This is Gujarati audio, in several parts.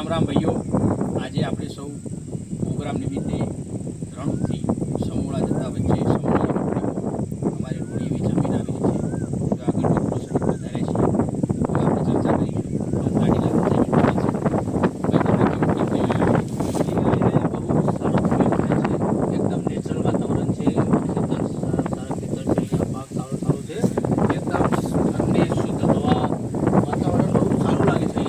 રામ ભાઈઓ, આજે આપણે સૌ પ્રોગ્રામ નિમિત્તે રણુથી સમોળા જતા વચ્ચે અમારી રોડ એવી જમીન આવેલી છે. જો આગળ પ્રોસેસ વધારે છે તો આપણે ચર્ચા કરીશું. ગાડી લાગુ જમીન છે બહુ સારો ફીલ થાય છે. એકદમ નેચરલ વાતાવરણ છે. ખેતર સારા ખેતર છે. પાક સારો છે. એકદમ ઠંડી શુદ્ધ હવા, વાતાવરણ બહુ સારું લાગે છે.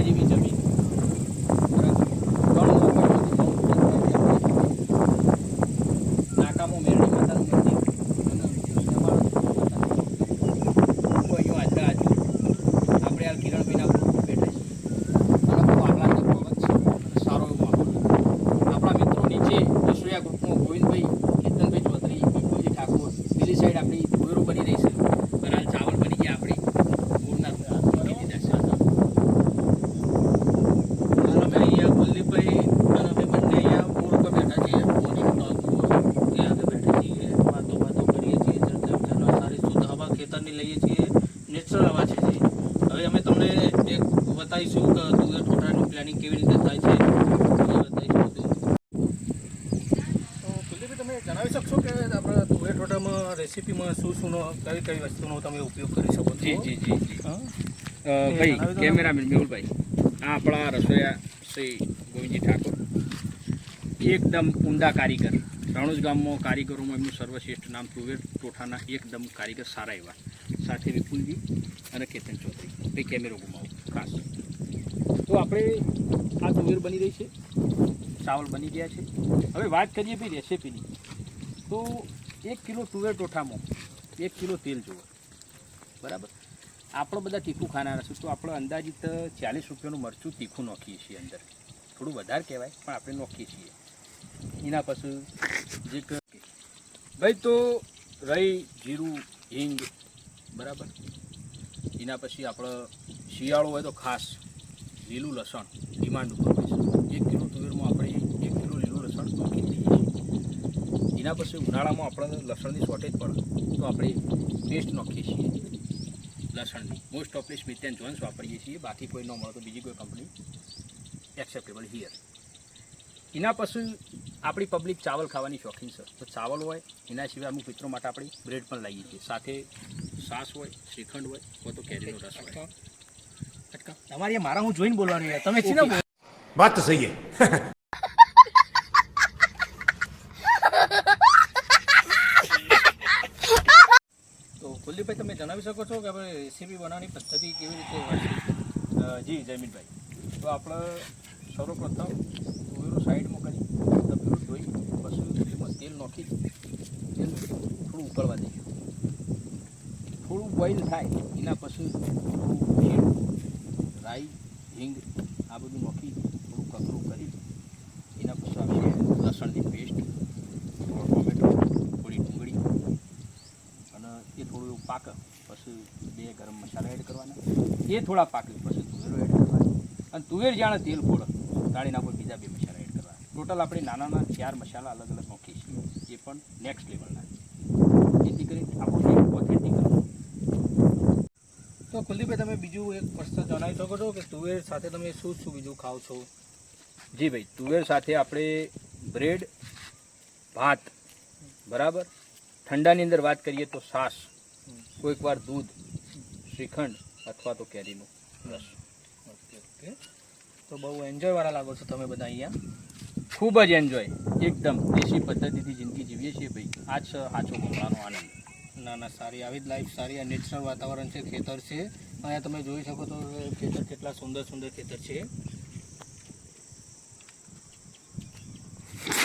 જેવી જમીન નાકામો મેરડી માતાનું મંદિર આપણે હાલ કિરણભાઈના બેઠા છીએ અને બહુ આહલાદક પવન છે અને સારો એવો માહોલ. આપણા મિત્રો નીચે રસોઈયા ગ્રુપમાં ગોવિંદભાઈ, કેતનભાઈ ચૌધરી, વિપુલજી ઠાકોર, પેલી સાઈડ આપણી ભોયરો બની રહી છે અને હાલ ચાવલ બની ગયા આપણી મૂળના લઈએ છીએ. નેચરલ હવા છે. હવે અમે તમને એક બતાવીશું કે તુવેર ઠોઠાનું પ્લાનિંગ કેવી રીતે થાય છે. બતાવીશું તો કુલદીપભાઈ, તમે જણાવી શકશો કે આપણે તુવેર ઠોઠામાં રેસીપીમાં શું કઈ વસ્તુનો તમે ઉપયોગ કરી શકો છો? જી ભાઈ, કેમેરામેન મેહુલભાઈ, આ આપણા રસોઈયા શ્રી ગોવિંદજી ઠાકોર, એકદમ ઉમદા કારીગર. રણુજ ગામમાં કારીગરોમાં એમનું સર્વશ્રેષ્ઠ નામ. તુવેર ટોઠાના એકદમ કારીગર સારા એવા. સાથે વિપુલજી અને કેતન ચૌધરી. ભાઈ કેમેરો ઘુમાવો ખાસ. તો આપણે આ તુવેર બની રહી છે, ચાવલ બની ગયા છે. હવે વાત કરીએ ભાઈ રેસીપીની. તો 1 કિલો તુવેર ટોઠામાં 1 કિલો તેલ જુઓ, બરાબર. આપણે બધા તીખું ખાનારા છે તો આપણે અંદાજિત 40 રૂપિયાનું મરચું તીખું નાખીએ છીએ અંદર. થોડું વધારે કહેવાય પણ આપણે નાખીએ છીએ. એના પછી જે ભાઈ તો રહી જીરું, હિંગ, બરાબર. એના પછી આપણે શિયાળો હોય તો ખાસ લીલું લસણ ડિમાન્ડ ઉપર હોય છે. 1 કિલો તુવેરમાં આપણે 1 કિલો લીલું લસણ નાખી દઈએ છીએ. એના પછી ઉનાળામાં આપણે લસણની શોર્ટેજ પડે તો આપણે પેસ્ટ નાખીએ છીએ લસણની. મોસ્ટ ઓફલી સ્મિથ એન્ડ જોન્સ વાપરીએ છીએ. બાકી કોઈ ન મળે તો બીજી કોઈ કંપની એક્સેપ્ટેબલ હિયર. એના પછી આપણી પબ્લિક ચાવલ ખાવાની શોખીન છે તો ચાવલ હોય. એના સિવાય અમુક મિત્રો માટે આપણે બ્રેડ પણ લાવીએ છીએ. સાથે છાશ હોય, શ્રીખંડ હોય તો કેરીનો રસ હોય. તમારે મારા હું જોઈને બોલવાનું યાર, તમે છે ને વાત તો સહી હે. તો કુલદીપભાઈ, તમે જણાવી શકો છો કે આપણે રેસીપી બનાવવાની પદ્ધતિ કેવી રીતે હોય? જી જયમીનભાઈ, તો આપણે સૌપ્રથમ તુવેરો સાઈડમાં કરી તપેલું ધોઈ પછી એમાં તેલ નાખી તેલ થોડું ઉકળવા દઈશું. થોડું બોઇલ થાય એના પછી થોડું જીરું, રાઈ, હિંગ આ બધું નાખી થોડું કકરું કરી એના પછી આવશે લસણની પેસ્ટ, થોડો ટોમેટો, થોડી ડુંગળી અને એ થોડું એવું પાકે પછી 2 ગરમ મસાલા એડ કરવાના. એ થોડા પાકે પછી તુવેરો એડ કરવાના. અને તુવેર જાણે તેલ ફોડે ગાળીના કોઈ બીજા 2 મસાલા એડ કરવા. ટોટલ આપણે નાના 4 મસાલા અલગ અલગ નાખીએ છીએ. એ પણ નેક્સ્ટ લેવલના, જેથી કરીને આપણું ઓથેન્ટિક. તો કુલદીપભાઈ, તમે બીજું એક વસ્તુ જણાવી શકો છો કે તુવેર સાથે તમે શું બીજું ખાઓ છો? જી ભાઈ, તુવેર સાથે આપણે બ્રેડ, ભાત, બરાબર. ઠંડાની અંદર વાત કરીએ તો છાશ, કોઈક વાર દૂધ, શ્રીખંડ અથવા તો કેરીનો રસ. ઓકે. તો બહુ એન્જોયવાળા લાગો છો તમે બધા અહીંયા. ખૂબ જ એન્જોય. એકદમ દેશી પદ્ધતિથી જિંદગી જીવીએ છીએ ભાઈ. આ જ સાચો ગામડાનો આનંદ. ના સારી આવી જ લાઈફ સારી. આ નેચરલ વાતાવરણ છે, ખેતર છે. અહીંયા તમે જોઈ શકો તો ખેતર કેટલા સુંદર ખેતર છે.